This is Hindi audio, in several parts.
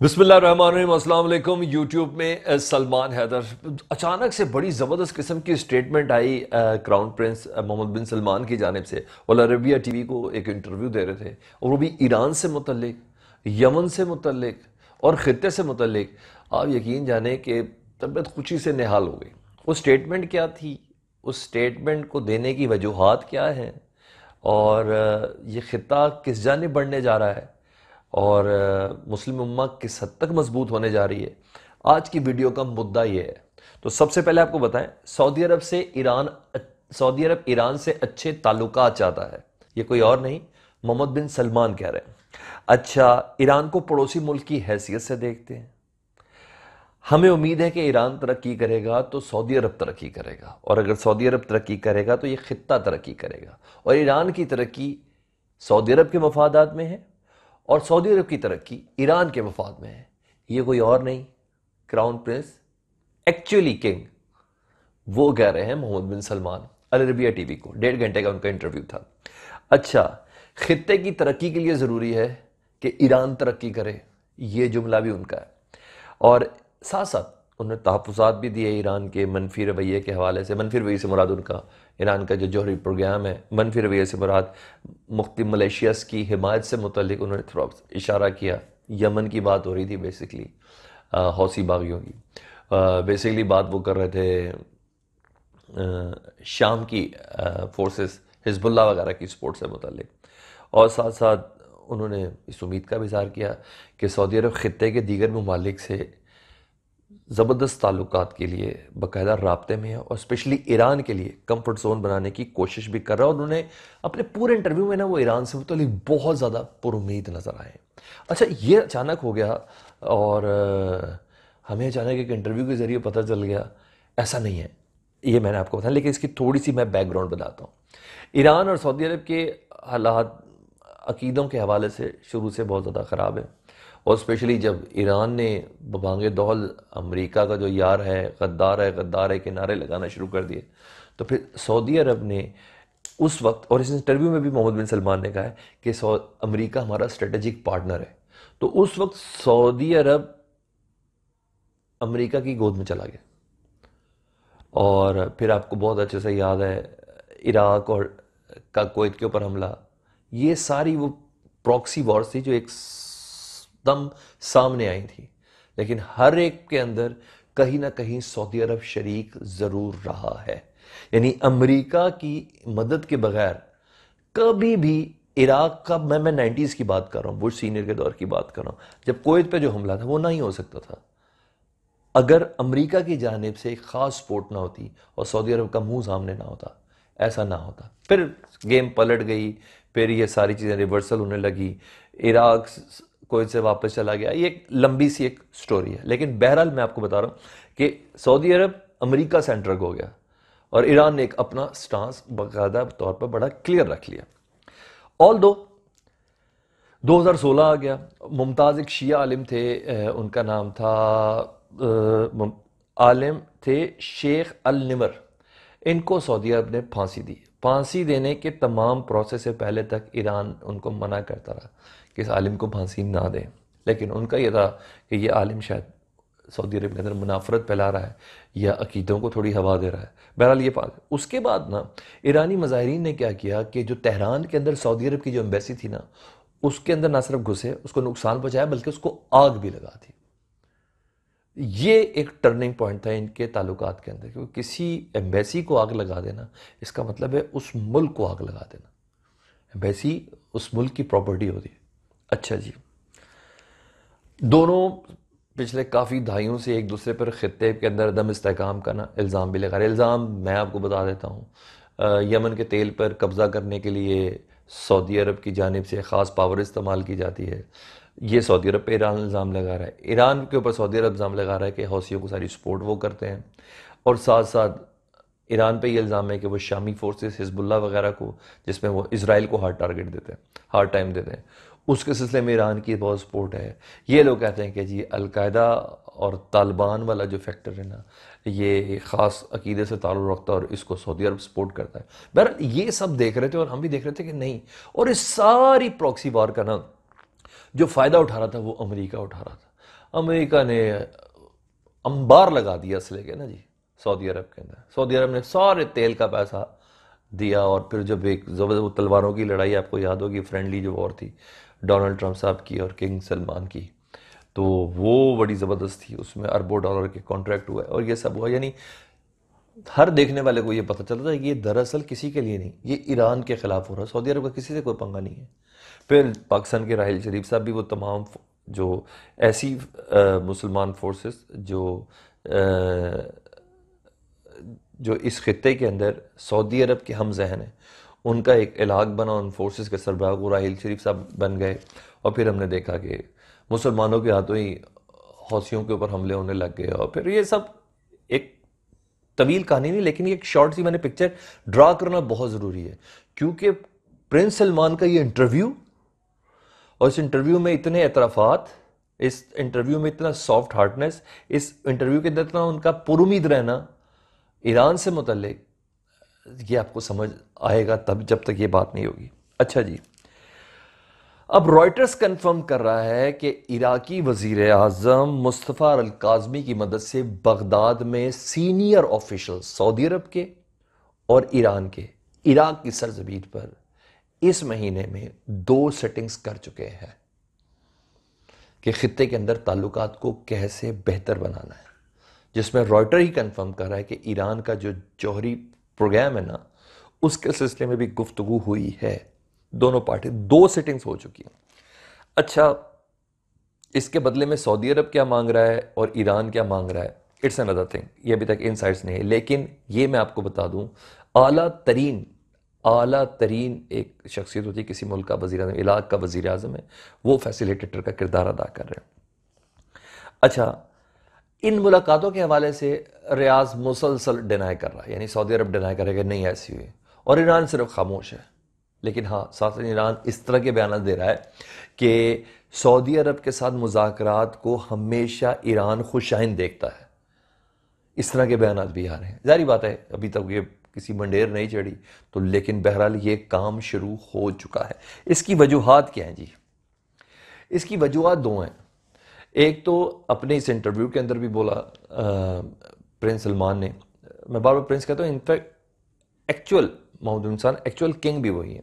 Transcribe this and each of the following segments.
बिस्मिल्लाहिर्रहमानिर्रहीम, अस्सलाम वालेकुम। यूट्यूब में सलमान हैदर अचानक से बड़ी ज़बरदस्त किस्म की स्टेटमेंट आई क्राउन प्रिंस मोहम्मद बिन सलमान की जानिब से। अल अरबिया टीवी को एक इंटरव्यू दे रहे थे और वो भी ईरान से मुतल्लिक, यमन से मुतल्लिक और ख़ित्ते से मुतल्लिक। आप यकीन जाने कि तबीयत खुशी से निहाल हो गई। वो स्टेटमेंट क्या थी, उस स्टेटमेंट को देने की वजूहात क्या हैं और ये ख़ित्ता किस जानिब बढ़ने जा रहा है और मुस्लिम उम्मा किस हद तक मजबूत होने जा रही है, आज की वीडियो का मुद्दा ये है। तो सबसे पहले आपको बताएं, सऊदी अरब ईरान से अच्छे ताल्लुकात चाहता है। ये कोई और नहीं, मोहम्मद बिन सलमान कह रहे हैं। अच्छा, ईरान को पड़ोसी मुल्क की हैसियत से देखते हैं। हमें उम्मीद है कि ईरान तरक्की करेगा तो सऊदी अरब तरक्की करेगा, और अगर सऊदी अरब तरक्की करेगा तो ये खित्ता तरक्की करेगा, और ईरान की तरक्की सऊदी अरब के मफादात में है और सऊदी अरब की तरक्की ईरान के मफाद में है। ये कोई और नहीं, क्राउन प्रिंस एक्चुअली किंग, वो कह रहे हैं मोहम्मद बिन सलमान। अल अरबिया टीवी को 1.5 घंटे का उनका इंटरव्यू था। अच्छा, खित्ते की तरक्की के लिए ज़रूरी है कि ईरान तरक्की करे, ये जुमला भी उनका है। और साथ साथ उन्होंने तहफ़्फ़ुज़ात भी दिए ईरान के मनफी रवैये के हवाले से। मनफी रवैये से मुराद उनका ईरान का जो जौहरी प्रोग्राम है, मनफी रवैये से मुराद मुख्तलिफ मलेशियास की हिमायत से मुतल्लिक उन्होंने थोड़ा इशारा किया। यमन की बात हो रही थी बेसिकली, हौसी बागियों की। बेसिकली बात वो कर रहे थे शाम की फोर्सेस, हिजबुल्लाह वगैरह की सपोर्ट से मुतल्लिक। और साथ साथ उन्होंने इस उम्मीद का भी इज़हार किया कि सऊदी अरब ख़ित्ते के दीगर ममालिक से ज़बरदस्त ताल्लुकात के लिए बाकायदा राब्ते में है और स्पेशली ईरान के लिए कंफर्ट जोन बनाने की कोशिश भी कर रहा है। और उन्होंने अपने पूरे इंटरव्यू में ना वो ईरान से मुतल्लिक बहुत ज़्यादा पुरुमीद नज़र आए। अच्छा, ये अचानक हो गया और हमें अचानक एक इंटरव्यू के ज़रिए पता चल गया, ऐसा नहीं है। ये मैंने आपको बताया, लेकिन इसकी थोड़ी सी मैं बैकग्राउंड बताता हूँ। ईरान और सऊदी अरब के हालात अकीदों के हवाले से शुरू से बहुत ज़्यादा ख़राब है, और स्पेशली जब ईरान ने बबांगे दौल अमेरिका का जो यार है, गद्दार है के नारे लगाना शुरू कर दिए, तो फिर सऊदी अरब ने उस वक्त, और इस इंटरव्यू में भी मोहम्मद बिन सलमान ने कहा है कि अमेरिका हमारा स्ट्रेटेजिक पार्टनर है, तो उस वक्त सऊदी अरब अमेरिका की गोद में चला गया। और फिर आपको बहुत अच्छे से याद है इराक और का कुवैत के ऊपर हमला, ये सारी वो प्रॉक्सी वॉर्स थी जो एकदम सामने आई थी, लेकिन हर एक के अंदर कहीं ना कहीं सऊदी अरब शरीक ज़रूर रहा है। यानी अमेरिका की मदद के बगैर कभी भी इराक का, मैं 90s की बात कर रहा हूँ, बुश सीनियर के दौर की बात कर रहा हूँ, जब कुवैत पे जो हमला था वो नहीं हो सकता था अगर अमेरिका की जानिब से एक ख़ास सपोर्ट ना होती और सऊदी अरब का मुंह सामने ना होता, ऐसा ना होता। फिर गेम पलट गई, फिर ये सारी चीज़ें रिवर्सल होने लगी, इराक कुवैत से वापस चला गया। ये एक लंबी सी एक स्टोरी है, लेकिन बहरहाल मैं आपको बता रहा हूँ कि सऊदी अरब अमेरिका सेंट्रिक हो गया और ईरान ने एक अपना स्टांस बाकायदा तौर पर बड़ा क्लियर रख लिया। ऑल दो 2016 आ गया, मुमताज़ एक शिया आलिम थे, उनका नाम था आलिम थे शेख अल निमर। इनको सऊदी अरब ने फांसी दी। फांसी देने के तमाम प्रोसेस से पहले तक ईरान उनको मना करता रहा कि इस आलिम को फांसी ना दें, लेकिन उनका यह था कि ये आलिम शायद सऊदी अरब के अंदर मुनाफरत फैला रहा है या अकीदों को थोड़ी हवा दे रहा है। बहरहाल ये फांसी, उसके बाद ना ईरानी मुजाहिरीन ने क्या किया कि जो तेहरान के अंदर सऊदी अरब की जो एम्बेसी थी ना, उसके अंदर ना सिर्फ घुसे, उसको नुकसान पहुंचाया, बल्कि उसको आग भी लगा दी। ये एक टर्निंग पॉइंट था इनके ताल्लुकात के अंदर, क्योंकि किसी एम्बेसी को आग लगा देना इसका मतलब है उस मुल्क को आग लगा देना। एम्बेसी उस मुल्क की प्रॉपर्टी होती है। अच्छा जी, दोनों पिछले काफ़ी दहाइयों से एक दूसरे पर खित्ते के अंदर दम इस्तेहकाम का ना इल्ज़ाम भी लगा रहे। इल्ज़ाम मैं आपको बता देता हूँ, यमन के तेल पर कब्ज़ा करने के लिए सऊदी अरब की जानिब से ख़ास पावर इस्तेमाल की जाती है। ये सऊदी अरब पे ईरान इल्ज़ाम लगा रहा है, ईरान के ऊपर सऊदी अरब इल्ज़ाम लगा रहा है कि हौसियों को सारी सपोर्ट वो करते हैं। और साथ साथ ईरान पे ये इल्ज़ाम है कि वो शामी फोर्सेस हिजबुल्लाह वगैरह को, जिसमें वो इसराइल को हार्ड टारगेट देते हैं, हार्ड टाइम देते हैं, उसके सिलसिले में ईरान की बहुत सपोर्ट है। ये लोग कहते हैं कि जी अलकायदा और तालिबान वाला जो फैक्टर है ना, ये ख़ास अकीदे से ताल्लुक़ रखता है और इसको सऊदी अरब सपोर्ट करता है। बहरहाल ये सब देख रहे थे और हम भी देख रहे थे कि नहीं, और इस सारी प्रॉक्सी वॉर का ना जो फ़ायदा उठा रहा था वो अमेरिका उठा रहा था। अमेरिका ने अंबार लगा दिया असले के ना जी सऊदी अरब के अंदर। सऊदी अरब ने सारे तेल का पैसा दिया, और फिर जब एक जबरदस्त तलवारों की लड़ाई आपको याद होगी, फ्रेंडली जो वॉर थी डोनाल्ड ट्रंप साहब की और किंग सलमान की, तो वो बड़ी ज़बरदस्त थी, उसमें अरबों डॉलर के कॉन्ट्रैक्ट हुआ और ये सब हुआ। यानी हर देखने वाले को ये पता चलता है कि ये दरअसल किसी के लिए नहीं, ये ईरान के खिलाफ हो रहा है। सऊदी अरब का किसी से कोई पंगा नहीं है। फिर पाकिस्तान के राहिल शरीफ साहब भी वो तमाम जो ऐसी मुसलमान फोर्सेस जो इस खत्े के अंदर सऊदी अरब के हम जहन हैं, उनका एक इलाक बना, उन फोर्सेस के सरबराह को राहिल शरीफ साहब बन गए। और फिर हमने देखा कि मुसलमानों के हाथों ही हौसियों के ऊपर हमले होने लग गए। और फिर ये सब एक तवील कहानी नहीं, लेकिन एक शॉर्ट सी मैंने पिक्चर ड्रा करना बहुत ज़रूरी है, क्योंकि प्रिंस सलमान का ये इंटरव्यू, और इस इंटरव्यू में इतने एतराफ़ात, इस इंटरव्यू में इतना सॉफ्ट हार्टनेस, इस इंटरव्यू के अंदर इतना उनका पुरुमीद रहना ईरान से मुतल्लिक, ये आपको समझ आएगा तब जब तक ये बात नहीं होगी। अच्छा जी, अब रॉयटर्स कंफर्म कर रहा है कि इराकी वजीर आज़म मुस्तफ़ा अल काज़मी की मदद से बगदाद में सीनियर ऑफिशियल सऊदी अरब के और ईरान के इराक की सरजमीन पर इस महीने में 2 सेटिंग्स कर चुके हैं कि खित्ते के अंदर ताल्लुकात को कैसे बेहतर बनाना है, जिसमें रॉयटर ही कंफर्म कर रहा है कि ईरान का जो जौहरी प्रोग्राम है ना, उसके सिलसिले में भी गुफ्तगू हुई है। दोनों पार्टी 2 सेटिंग्स हो चुकी हैं। अच्छा, इसके बदले में सऊदी अरब क्या मांग रहा है और ईरान क्या मांग रहा है, इट्स अनदर थिंग, ये अभी तक इनसाइट्स नहीं है। लेकिन ये मैं आपको बता दूं, आला तरीन एक शख्सियत होती है किसी मुल्क का वज़ीर आज़म, इलाक़ का वज़ीर आज़म है, वो फैसिलिटेटर का किरदार अदा कर रहे हैं। अच्छा, इन मुलाकातों के हवाले से रियाज मुसलसल डिनाई कर रहा है, यानी सऊदी अरब डिनाई करेगा नहीं ऐसी हुई, और ईरान सिर्फ खामोश है। लेकिन हाँ, साथ में ईरान इस तरह के बयान दे रहा है कि सऊदी अरब के साथ मुज़ाकरात को हमेशा ईरान खुशाइन देखता है। इस तरह के बयान भी आ रहे हैं। जारी बात है अभी तक ये किसी मंडेर नहीं चढ़ी, तो लेकिन बहरहाल ये काम शुरू हो चुका है। इसकी वजूहात क्या हैं जी? इसकी वजूहात 2 हैं। एक तो अपने इस इंटरव्यू के अंदर भी बोला प्रिंस सलमान ने, मैं बार बार प्रिंस कहता हूँ, इनफैक्ट एक्चुअल मोहम्मद बिन सलमान एक्चुअल किंग भी वही है,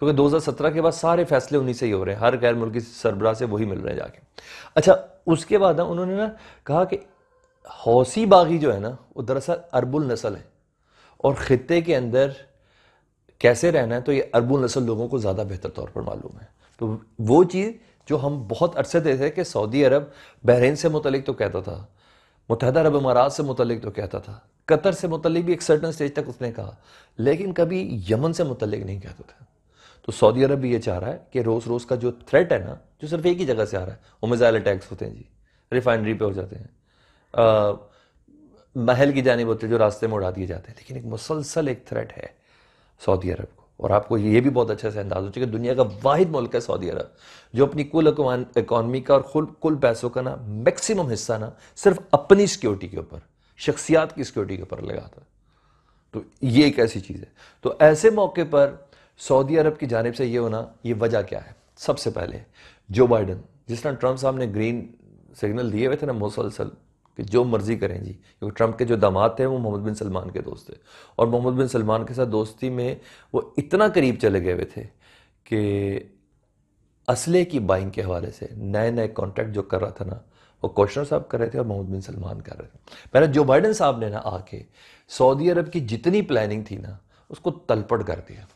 क्योंकि 2017 के बाद सारे फैसले उन्हीं से ही हो रहे हैं, हर गैर मुल्की सरबराह से वही मिल रहे हैं जाके। अच्छा, उसके बाद ना उन्होंने ना कहा कि हौसी बागी जो है ना, वो दरअसल अरबुल नस्ल है, और खित्ते के अंदर कैसे रहना है तो ये अरबुल नस्ल लोगों को ज़्यादा बेहतर तौर पर मालूम है। तो वो चीज़ जो हम बहुत अरसे थे कि सऊदी अरब बहरीन से मुतलिक तो कहता था, मुत्तहदा अरब अमारात से मुतलिक तो कहता था, कतर से मुतलिक भी एक सर्टन स्टेज तक उसने कहा, लेकिन कभी यमन से मुतलिक नहीं कहता था। तो सऊदी अरब भी ये चाह रहा है कि रोज़ रोज़ का जो थ्रेट है ना, जो सिर्फ एक ही जगह से आ रहा है, वो मिसाइल अटैक्स होते हैं जी, रिफाइनरी पे हो जाते हैं, महल की जानिब होते हैं जो रास्ते में उड़ा दिए जाते हैं, लेकिन एक मुसलसल एक थ्रेट है सऊदी अरब को। और आपको ये भी बहुत अच्छे से अंदाज हो चुका है, दुनिया का वाहिद मुल्क है सऊदी अरब जो अपनी कुल इकॉनमी का और कुल पैसों का ना मैक्सिमम हिस्सा ना सिर्फ अपनी सिक्योरिटी के ऊपर, शख्सियात की सिक्योरिटी के ऊपर लगाता है। तो ये एक ऐसी चीज़ है। तो ऐसे मौके पर सऊदी अरब की जानिब से ये होना, ये वजह क्या है? सबसे पहले जो बाइडन, जिस तरह ट्रंप साहब ने ग्रीन सिग्नल दिए हुए थे ना मुसलसल कि जो मर्जी करें जी, क्योंकि ट्रंप के जो दामाद थे वो मोहम्मद बिन सलमान के दोस्त थे, और मोहम्मद बिन सलमान के साथ दोस्ती में वो इतना करीब चले गए हुए थे कि असले की बाइंग के हवाले से नए नए कॉन्ट्रैक्ट जो कर रहा था ना, वो कोशनर साहब कर रहे थे और मोहम्मद बिन सलमान कर रहे थे। पहले जो बाइडन साहब ने ना आके सऊदी अरब की जितनी प्लानिंग थी ना, उसको तलपट कर दिया।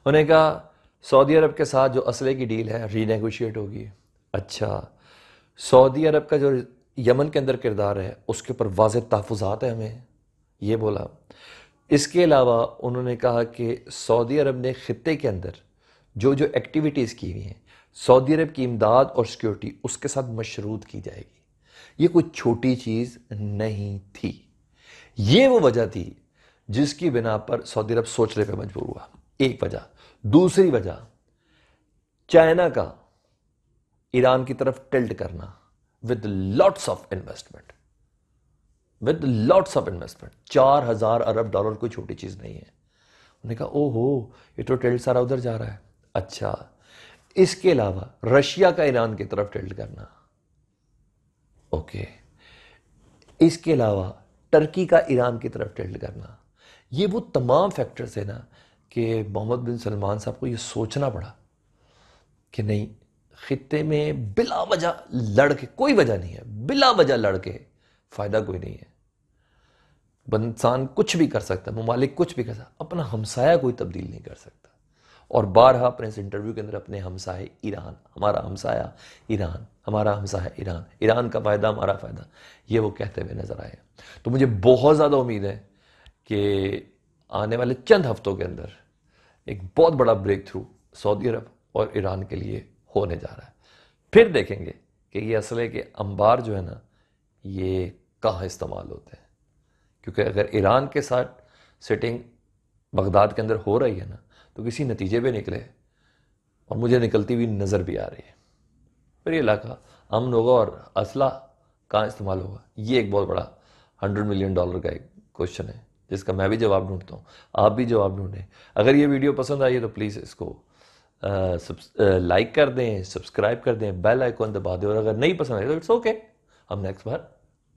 उन्होंने कहा सऊदी अरब के साथ जो असले की डील है रीनेगोशिएट होगी। अच्छा, सऊदी अरब का जो यमन के अंदर किरदार है उसके ऊपर वाज़ेह तहफ़्फ़ुज़ात है, हमें ये बोला। इसके अलावा उन्होंने कहा कि सऊदी अरब ने खित्ते के अंदर जो जो एक्टिविटीज़ की हुई हैं, सऊदी अरब की इमदाद और सिक्योरिटी उसके साथ मशरूत की जाएगी। ये कोई छोटी चीज़ नहीं थी। ये वो वजह थी जिसकी बिना पर सऊदी अरब सोचने पर मजबूर हुआ, एक वजह। दूसरी वजह, चाइना का ईरान की तरफ टिल्ट करना with lots of investment, 4,000 Arab dollar कोई छोटी चीज़ नहीं है। उन्होंने कहा ओहो, ये तो टिल्ट सारा उधर जा रहा है। अच्छा, इसके अलावा रशिया का ईरान की तरफ टिल्ट करना, ओके, इसके अलावा टर्की का ईरान की तरफ टिल्ट करना, ये वो तमाम फैक्टर्स है ना कि मोहम्मद बिन सलमान साहब को ये सोचना पड़ा कि नहीं, खित्ते में बिला वजह लड़ के, कोई वजह नहीं है, बिला वजह लड़ के फ़ायदा कोई नहीं है। इंसान कुछ भी कर सकता है, ममालिक कुछ भी कर सकता, अपना हमसाया कोई तब्दील नहीं कर सकता। और बारहा अपने इस इंटरव्यू के अंदर अपने हमसाए ईरान, हमारा हमसाया ईरान, हमारा हमसाया ईरान, ईरान का फ़ायदा हमारा फ़ायदा, ये वो कहते हुए नज़र आए। तो मुझे बहुत ज़्यादा उम्मीद है कि आने वाले चंद हफ्तों के अंदर एक बहुत बड़ा ब्रेक थ्रू सऊदी अरब और ईरान के लिए होने जा रहा है। फिर देखेंगे कि ये असले के अंबार जो है ना, ये कहाँ इस्तेमाल होते हैं। क्योंकि अगर ईरान के साथ सिटिंग बगदाद के अंदर हो रही है ना, तो किसी नतीजे पे निकले, और मुझे निकलती हुई नज़र भी आ रही है। फिर ये इलाका अमन होगा और असला कहाँ इस्तेमाल होगा, ये एक बहुत बड़ा $100 मिलियन का एक क्वेश्चन है, जिसका मैं भी जवाब ढूंढता हूँ, आप भी जवाब ढूंढें। अगर ये वीडियो पसंद आई है तो प्लीज़ इसको लाइक कर दें, सब्सक्राइब कर दें, बेल आइकॉन दबा दें, और अगर नहीं पसंद आई तो इट्स ओके, हम नेक्स्ट बार